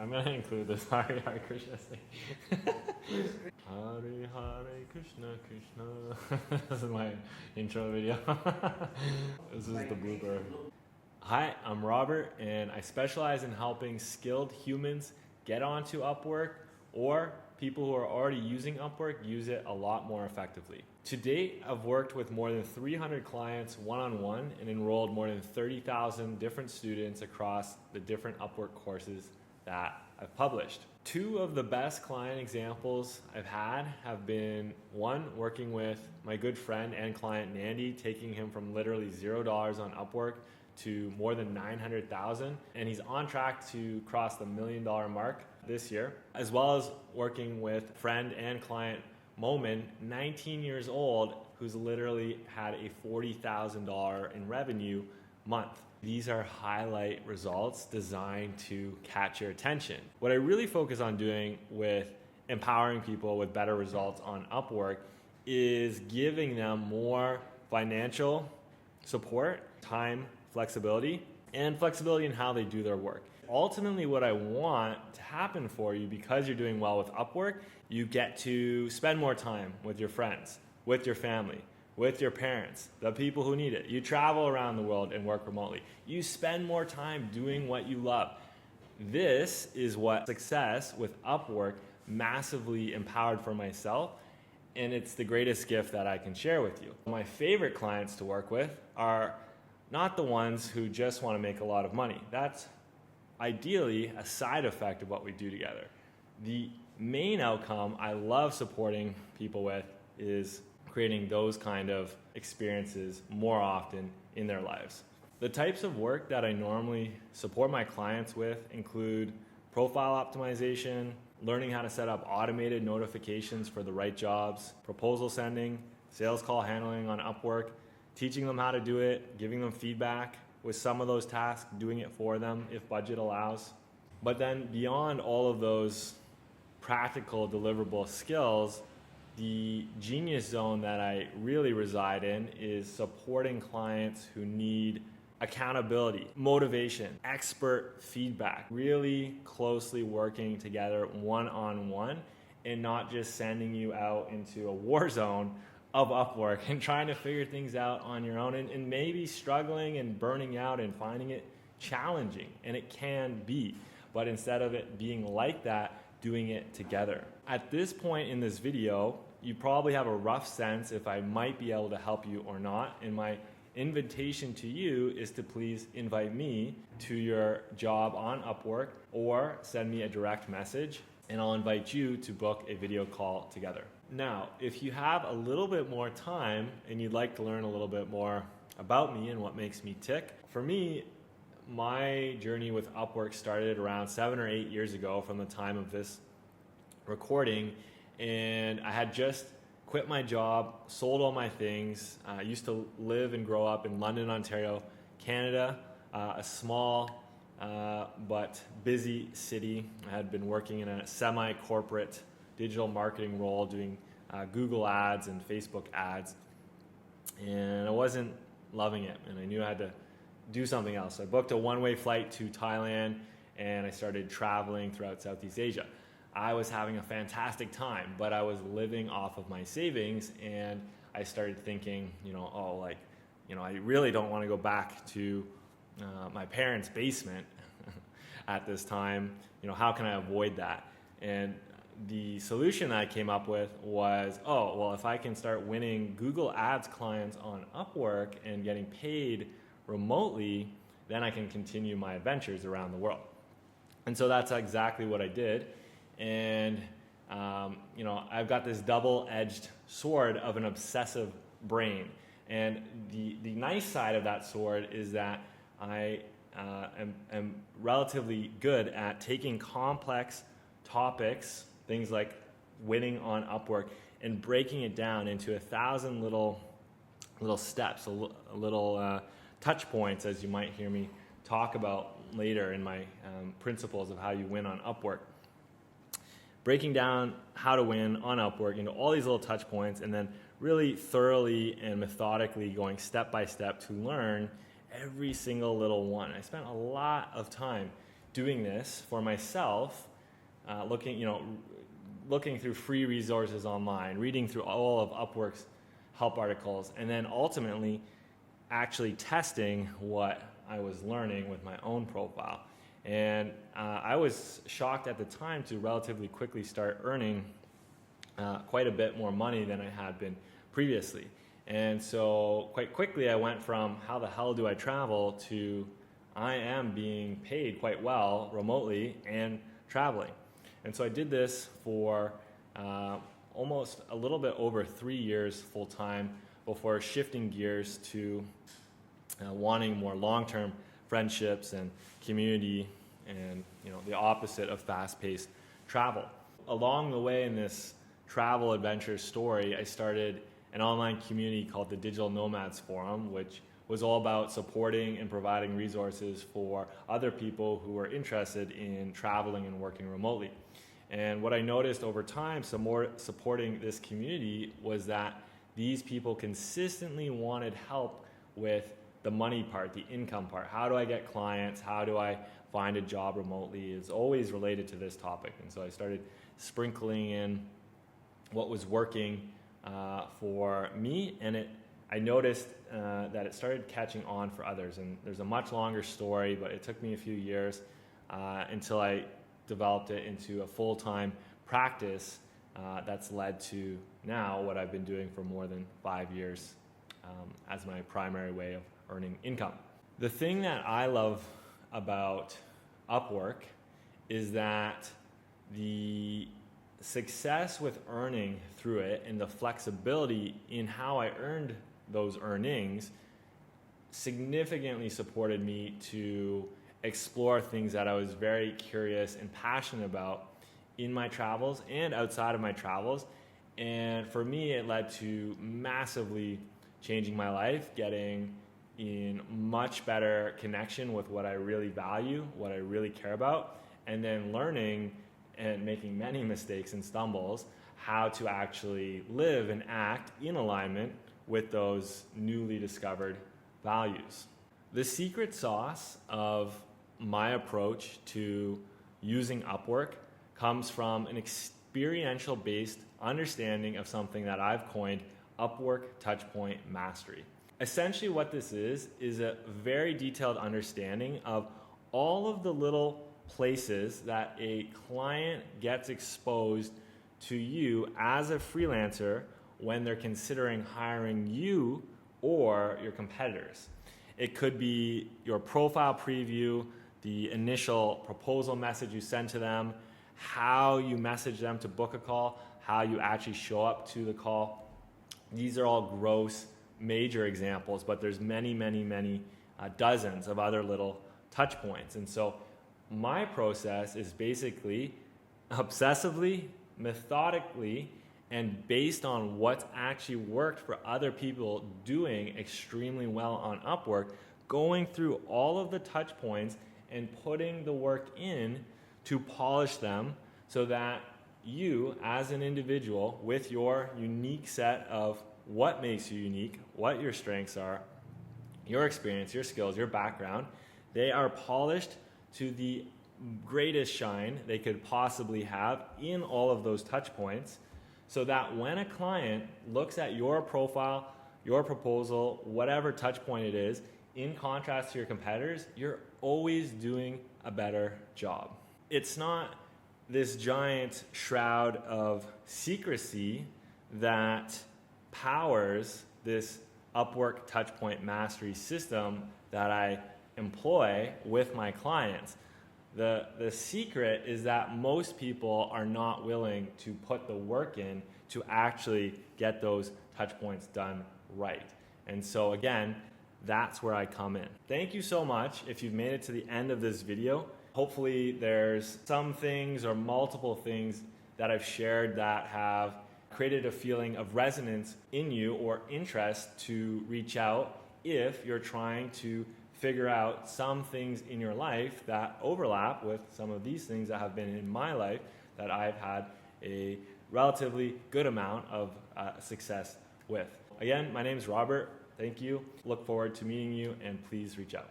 I'm gonna include this Hare Hare Krishna thing. Hare Hare Krishna Krishna. This is my intro video. This is the blooper. Hi, I'm Robert, and I specialize in helping skilled humans get onto Upwork, or people who are already using Upwork use it a lot more effectively. To date, I've worked with more than 300 clients one-on-one and enrolled more than 30,000 different students across the different Upwork courses that I've published. Two of the best client examples I've had have been one, working with my good friend and client Nandi, taking him from literally $0 on Upwork to more than 900,000, and he's on track to cross the $1 million mark this year, as well as working with friend and client Momin, 19 years old, who's literally had a $40,000 in revenue month. These are highlight results designed to catch your attention. What I really focus on doing with empowering people with better results on Upwork is giving them more financial support, time, flexibility, and flexibility in how they do their work. Ultimately, what I want to happen for you, because you're doing well with Upwork, you get to spend more time with your friends, with your family, with your parents, the people who need it. You travel around the world and work remotely. You spend more time doing what you love. This is what success with Upwork massively empowered for myself, and it's the greatest gift that I can share with you. My favorite clients to work with are not the ones who just want to make a lot of money. That's ideally a side effect of what we do together. The main outcome I love supporting people with is creating those kind of experiences more often in their lives. The types of work that I normally support my clients with include profile optimization, learning how to set up automated notifications for the right jobs, proposal sending, sales call handling on Upwork, teaching them how to do it, giving them feedback with some of those tasks, doing it for them if budget allows. But then beyond all of those practical deliverable skills, the genius zone that I really reside in is supporting clients who need accountability, motivation, expert feedback, really closely working together one-on-one and not just sending you out into a war zone of Upwork and trying to figure things out on your own and maybe struggling and burning out and finding it challenging, and it can be. But instead of it being like that, doing it together. At this point in this video, you probably have a rough sense if I might be able to help you or not, and my invitation to you is to please invite me to your job on Upwork or send me a direct message, and I'll invite you to book a video call together. Now, if you have a little bit more time and you'd like to learn a little bit more about me and what makes me tick, for me, my journey with Upwork started around 7 or 8 years ago from the time of this recording, and I had just quit my job, sold all my things. I used to live and grow up in London, Ontario, Canada, a small but busy city. I had been working in a semi-corporate digital marketing role, doing Google ads and Facebook ads, and I wasn't loving it, and I knew I had to do something else. So I booked a one-way flight to Thailand, and I started traveling throughout Southeast Asia. I was having a fantastic time, but I was living off of my savings, and I started thinking, I really don't want to go back to my parents' basement at this time. How can I avoid that? And the solution that I came up with was, if I can start winning Google Ads clients on Upwork and getting paid remotely, then I can continue my adventures around the world. And so that's exactly what I did. And, I've got this double-edged sword of an obsessive brain. And the nice side of that sword is that I am relatively good at taking complex topics, things like winning on Upwork, and breaking it down into 1,000 little steps, little touch points, as you might hear me talk about later in my principles of how you win on Upwork. Breaking down how to win on Upwork into all these little touch points, and then really thoroughly and methodically going step by step to learn every single little one. I spent a lot of time doing this for myself, looking through free resources online, reading through all of Upwork's help articles, and then ultimately actually testing what I was learning with my own profile. And I was shocked at the time to relatively quickly start earning quite a bit more money than I had been previously. And so quite quickly I went from how the hell do I travel to I am being paid quite well remotely and traveling. And so I did this for almost a little bit over 3 years full time before shifting gears to wanting more long-term friendships and community and the opposite of fast-paced travel. Along the way in this travel adventure story, I started an online community called the Digital Nomads Forum, which was all about supporting and providing resources for other people who were interested in traveling and working remotely. And what I noticed over time, some more supporting this community, was that these people consistently wanted help with the money part, the income part. How do I get clients? How do I find a job remotely? It's always related to this topic. And so I started sprinkling in what was working for me, and I noticed that it started catching on for others. And there's a much longer story, but it took me a few years until I developed it into a full-time practice that's led to now what I've been doing for more than 5 years as my primary way of earning income. The thing that I love about Upwork is that the success with earning through it and the flexibility in how I earned those earnings significantly supported me to explore things that I was very curious and passionate about in my travels and outside of my travels. And for me, it led to massively changing my life, getting in much better connection with what I really value, what I really care about, and then learning and making many mistakes and stumbles how to actually live and act in alignment with those newly discovered values. The secret sauce of my approach to using Upwork comes from an experiential-based understanding of something that I've coined Upwork Touchpoint Mastery. Essentially what this is a very detailed understanding of all of the little places that a client gets exposed to you as a freelancer when they're considering hiring you or your competitors. It could be your profile preview, the initial proposal message you send to them, how you message them to book a call, how you actually show up to the call. These are all gross, major examples, but there's many dozens of other little touch points. And so my process is basically obsessively, methodically, and based on what's actually worked for other people doing extremely well on Upwork, going through all of the touch points and putting the work in to polish them so that you, as an individual, with your unique set of what makes you unique, what your strengths are, your experience, your skills, your background, they are polished to the greatest shine they could possibly have in all of those touch points, so that when a client looks at your profile, your proposal, whatever touch point it is, in contrast to your competitors, you're always doing a better job. It's not this giant shroud of secrecy that powers this Upwork Touchpoint Mastery system that I employ with my clients. The secret is that most people are not willing to put the work in to actually get those touch points done right. And so again, that's where I come in. Thank you so much if you've made it to the end of this video. Hopefully there's some things or multiple things that I've shared that have created a feeling of resonance in you or interest to reach out if you're trying to figure out some things in your life that overlap with some of these things that have been in my life that I've had a relatively good amount of success with. Again, my name is Robert. Thank you. Look forward to meeting you, and please reach out.